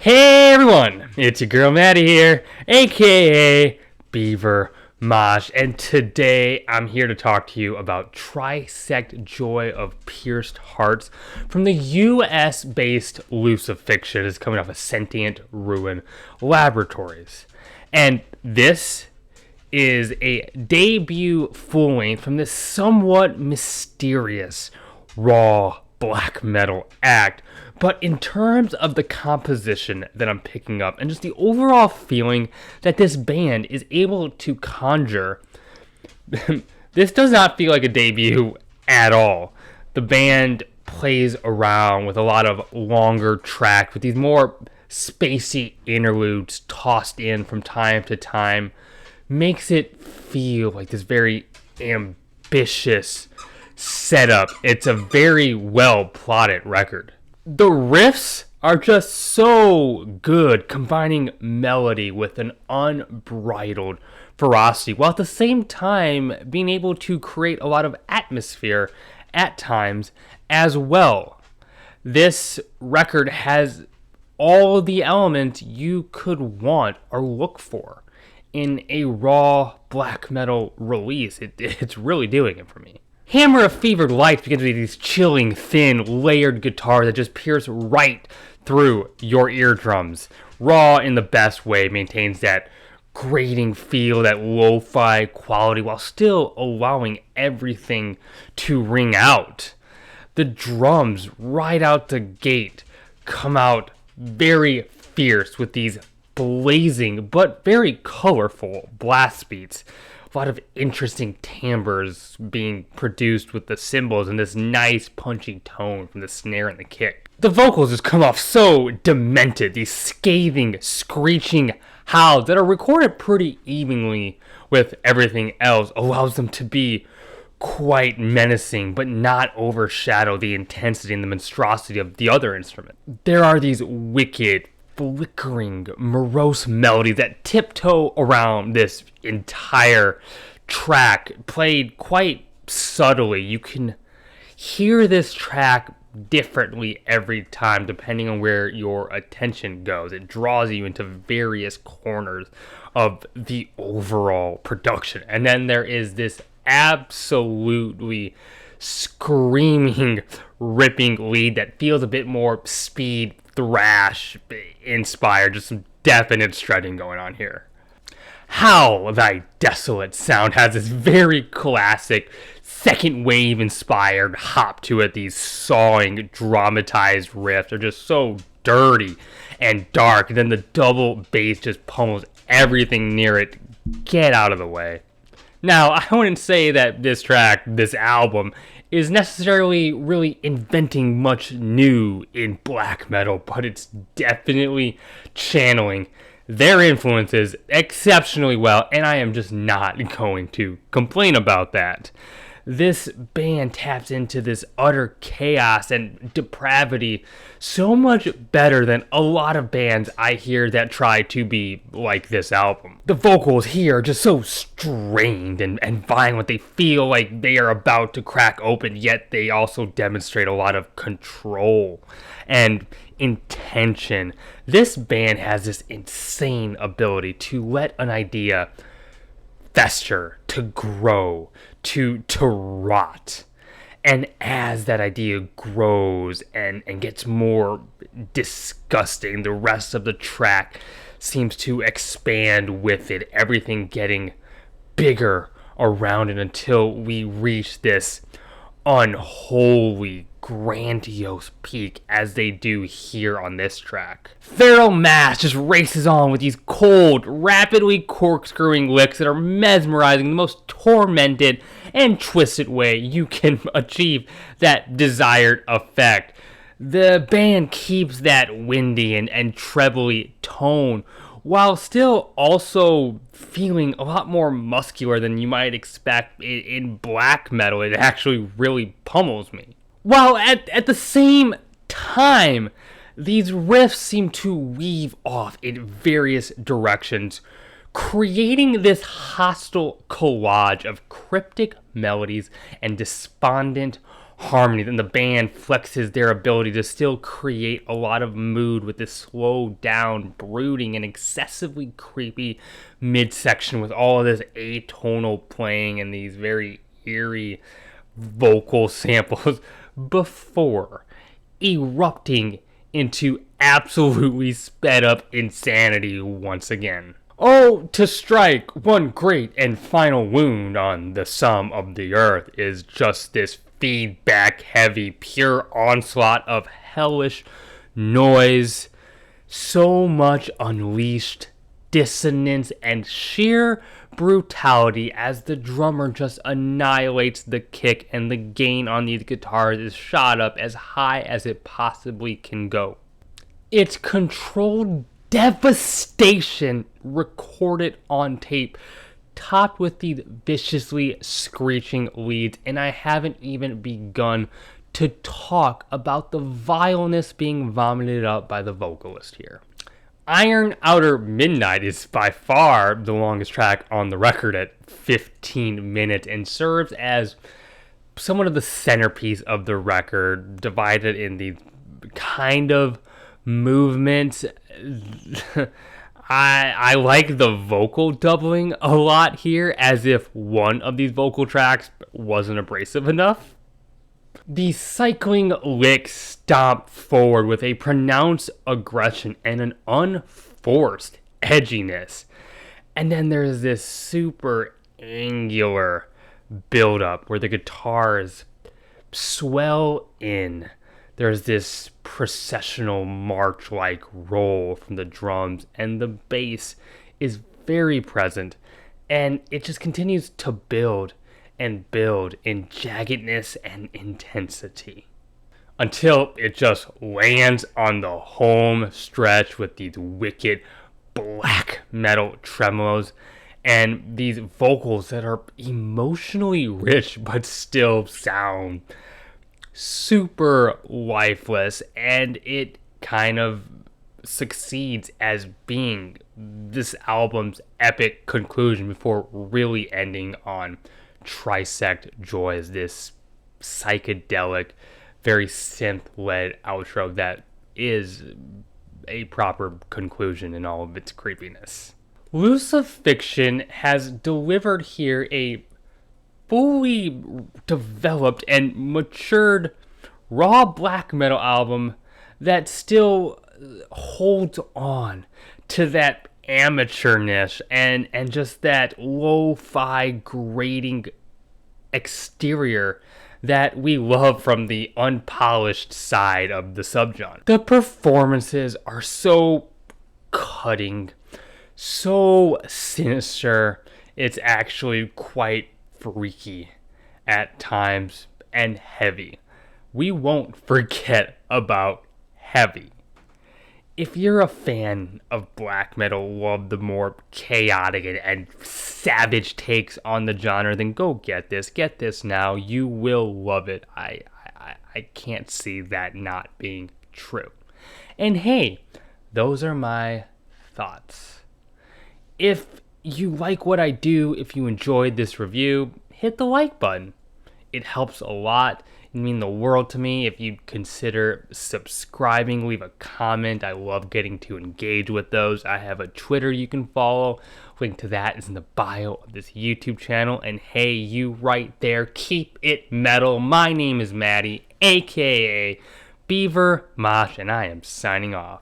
Hey everyone, it's your girl Maddie here, aka Beaver Mosh, and today I'm here to talk to you about Trisect Joy of Pierced Hearts from the US-based Lucifixion. It's coming off of Sentient Ruin Laboratories. And this is a debut full-length from this somewhat mysterious, raw black metal act. But in terms of the composition that I'm picking up and just the overall feeling that this band is able to conjure, this does not feel like a debut at all. The band plays around with a lot of longer tracks with these more spacey interludes tossed in from time to time. Makes it feel like this very ambitious setup. It's a very well plotted record. The riffs are just so good, combining melody with an unbridled ferocity, while at the same time being able to create a lot of atmosphere at times as well. This record has all the elements you could want or look for in a raw black metal release. It's really doing it for me. Hammer of Fevered Lights begins with these chilling, thin, layered guitars that just pierce right through your eardrums. Raw in the best way, maintains that grating feel, that lo-fi quality, while still allowing everything to ring out. The drums, right out the gate, come out very fierce with these blazing but very colorful blast beats. A lot of interesting timbres being produced with the cymbals and this nice punchy tone from the snare and the kick. The vocals just come off so demented, these scathing, screeching howls that are recorded pretty evenly with everything else allows them to be quite menacing but not overshadow the intensity and the monstrosity of the other instrument. There are these wicked, flickering, morose melodies that tiptoe around this entire track, played quite subtly. You can hear this track differently every time depending on where your attention goes. It draws you into various corners of the overall production. And then there is this absolutely screaming, ripping lead that feels a bit more speed thrash inspired, just some definite strutting going on here. Howl Thy Desolate sound has this very classic second wave inspired hop to it. These sawing, dramatized riffs are just so dirty and dark, and then the double bass just pummels everything near it. Get out of the way. Now, I wouldn't say that this track, this album, is necessarily really inventing much new in black metal, but it's definitely channeling their influences exceptionally well, and I am just not going to complain about that. This band taps into this utter chaos and depravity so much better than a lot of bands I hear that try to be like this album. The vocals here are just so strained and violent. They feel like they are about to crack open, yet they also demonstrate a lot of control and intention. This band has this insane ability to let an idea fester, to grow, to rot. And as that idea grows and gets more disgusting, the rest of the track seems to expand with it, everything getting bigger around it until we reach this unholy, grandiose peak as they do here on this track. Feral Mass just races on with these cold, rapidly corkscrewing licks that are mesmerizing, the most tormented and twisted way you can achieve that desired effect. The band keeps that windy and trebly tone while still also feeling a lot more muscular than you might expect in black metal. It actually really pummels me. While at the same time, these riffs seem to weave off in various directions, creating this hostile collage of cryptic melodies and despondent, harmony. Then the band flexes their ability to still create a lot of mood with this slow down, brooding, and excessively creepy midsection with all of this atonal playing and these very eerie vocal samples before erupting into absolutely sped up insanity once again. Oh, to strike one great and final wound on the sum of the earth is just this feedback heavy, pure onslaught of hellish noise. So much unleashed dissonance and sheer brutality as the drummer just annihilates the kick, and the gain on these guitars is shot up as high as it possibly can go. It's controlled devastation recorded on tape, topped with these viciously screeching leads, and I haven't even begun to talk about the vileness being vomited up by the vocalist here. Iron Outer Midnight is by far the longest track on the record at 15 minutes and serves as somewhat of the centerpiece of the record, divided in the kind of movements. I like the vocal doubling a lot here, as if one of these vocal tracks wasn't abrasive enough. The cycling licks stomp forward with a pronounced aggression and an unforced edginess. And then there's this super angular build-up where the guitars swell in. There's this processional march-like roll from the drums, and the bass is very present, and it just continues to build and build in jaggedness and intensity until it just lands on the home stretch with these wicked black metal tremolos and these vocals that are emotionally rich but still sound super lifeless, and it kind of succeeds as being this album's epic conclusion before really ending on Trisect Joy as this psychedelic, very synth-led outro that is a proper conclusion in all of its creepiness. Lucifixion has delivered here a fully developed and matured raw black metal album that still holds on to that amateurness and just that lo-fi grating exterior that we love from the unpolished side of the subgenre. The performances are so cutting, so sinister, it's actually quite freaky at times, and heavy. We won't forget about heavy. If you're a fan of black metal, love the more chaotic and savage takes on the genre, then go get this. Get this now. You will love it. I can't see that not being true. And hey, those are my thoughts. If you like what I do, if you enjoyed this review, hit the like button. It helps a lot. It means the world to me. If you'd consider subscribing, leave a comment. I love getting to engage with those. I have a Twitter you can follow. Link to that is in the bio of this YouTube channel. And hey, you right there, keep it metal. My name is Maddie, aka Beaver Mosh, and I am signing off.